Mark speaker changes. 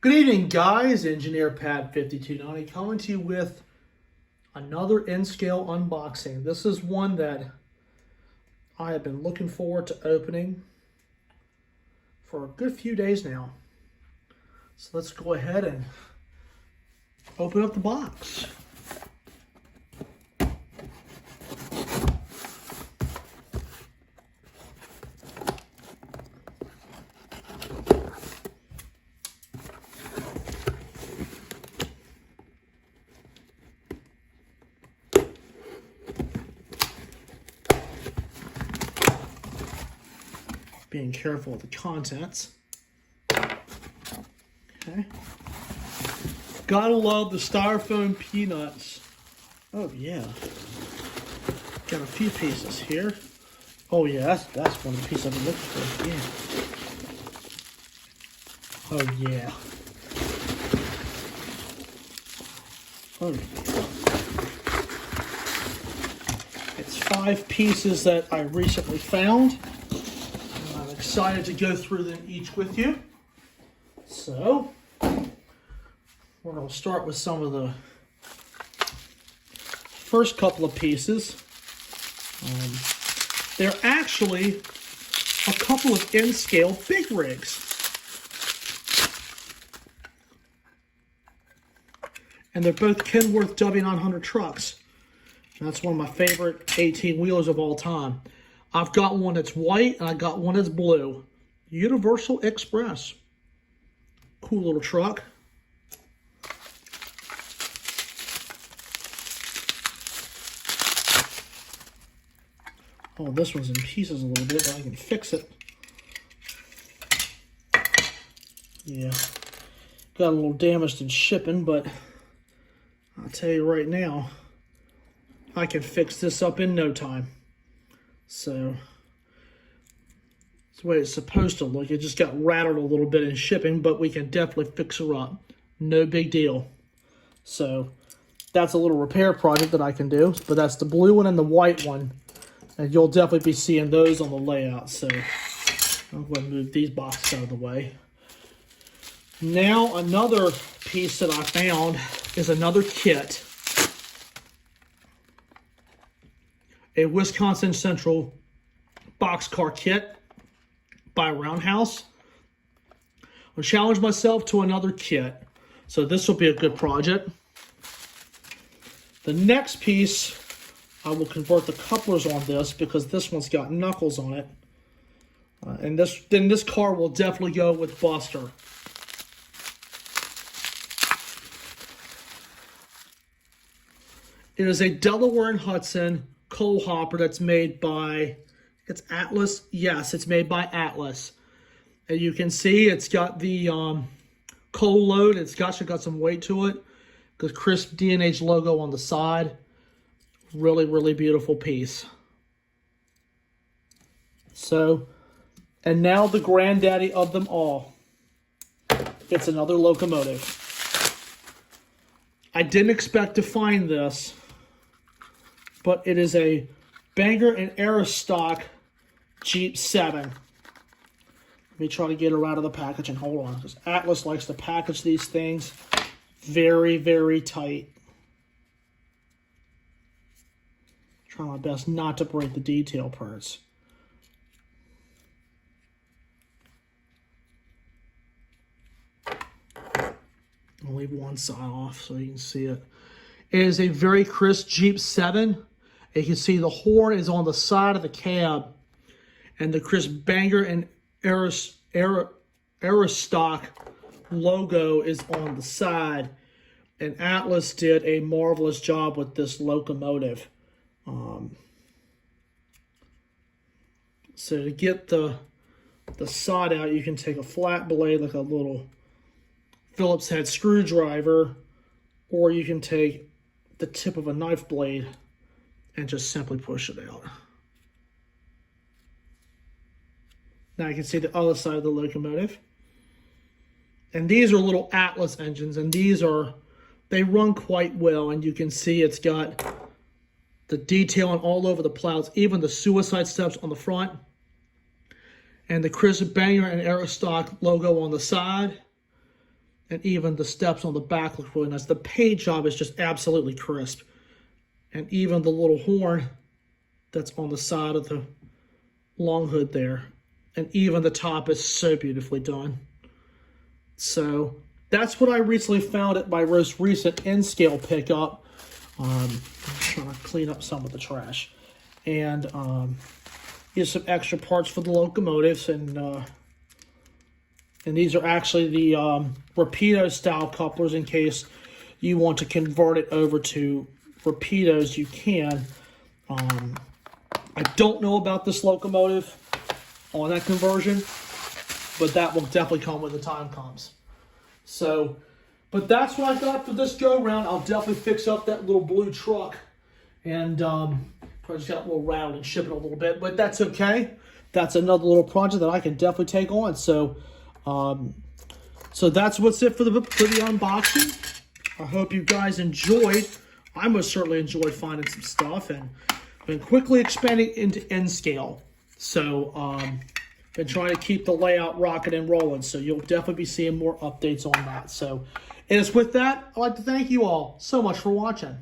Speaker 1: Good evening, guys. Engineer Pat 5290 coming to you with another N-Scale unboxing. This is one that I have been looking forward to opening for a good few days now. So let's go ahead and open up the box. Being careful with the contents. Okay. Gotta love the styrofoam peanuts. Oh yeah. Got a few pieces here. Oh yeah, that's one of the pieces I've been looking for. Yeah. Oh yeah. Oh yeah. It's 5 pieces that I recently found. I'm excited to go through them each with you. So, we're going to start with some of the first couple of pieces. They're actually a couple of N-Scale big rigs. And they're both Kenworth W900 trucks. And that's one of my favorite 18-wheelers of all time. I've got one that's white and I got one that's blue. Universal Express. Cool little truck. Oh, this one's in pieces a little bit, but I can fix it. Yeah. Got a little damaged in shipping, but I'll tell you right now, I can fix this up in no time. So, that's the way it's supposed to look. It just got rattled a little bit in shipping, but we can definitely fix her up. No big deal. So, that's a little repair project that I can do. But that's the blue one and the white one. And you'll definitely be seeing those on the layout. So, I'll go ahead and move these boxes out of the way. Now, another piece that I found is another kit. A Wisconsin Central boxcar kit by Roundhouse. I'll challenge myself to another kit. So this will be a good project. The next piece, I will convert the couplers on this because this one's got knuckles on it. And this car will definitely go with Buster. It is a Delaware and Hudson coal hopper that's made by, it's Atlas. Yes, it's made by Atlas. And you can see it's got the coal load. It's got some weight to it. The crisp D&H logo on the side. Really, really beautiful piece. So, and now the granddaddy of them all. It's another locomotive. I didn't expect to find this, but it is a Banger and Aristock Jeep 7. Let me try to get her out of the packaging. Hold on, because Atlas likes to package these things very, very tight. Try my best not to break the detail parts. I'll leave one side off so you can see it. It is a very crisp Jeep 7. You can see the horn is on the side of the cab. And the crisp Banger and Aristock logo is on the side. And Atlas did a marvelous job with this locomotive. So to get the sod out, you can take a flat blade like a little Phillips head screwdriver, or you can take the tip of a knife blade and just simply push it out. Now you can see the other side of the locomotive. And these are little Atlas engines, and they run quite well, and you can see it's got the detailing all over the plows, even the suicide steps on the front. and the crisp Banger and Aristock logo on the side. And even the steps on the back look really nice. The paint job is just absolutely crisp. And even the little horn that's on the side of the long hood there. And even the top is so beautifully done. So that's what I recently found at my most recent N-scale pickup. I'm trying to clean up some of the trash. And here's some extra parts for the locomotives. And these are actually the Rapido style couplers. In case you want to convert it over to Rapidos, you can. I don't know about this locomotive on that conversion, but that will definitely come when the time comes. So, but that's what I got for this go round. I'll definitely fix up that little blue truck, and probably just got a little round and ship it a little bit, but that's okay. That's another little project that I can definitely take on. So, so that's what's it for the unboxing. I hope you guys enjoyed. I most certainly enjoyed finding some stuff and been quickly expanding into N-scale. So, been trying to keep the layout rocking and rolling. So you'll definitely be seeing more updates on that. So, and it's with that, I'd like to thank you all so much for watching.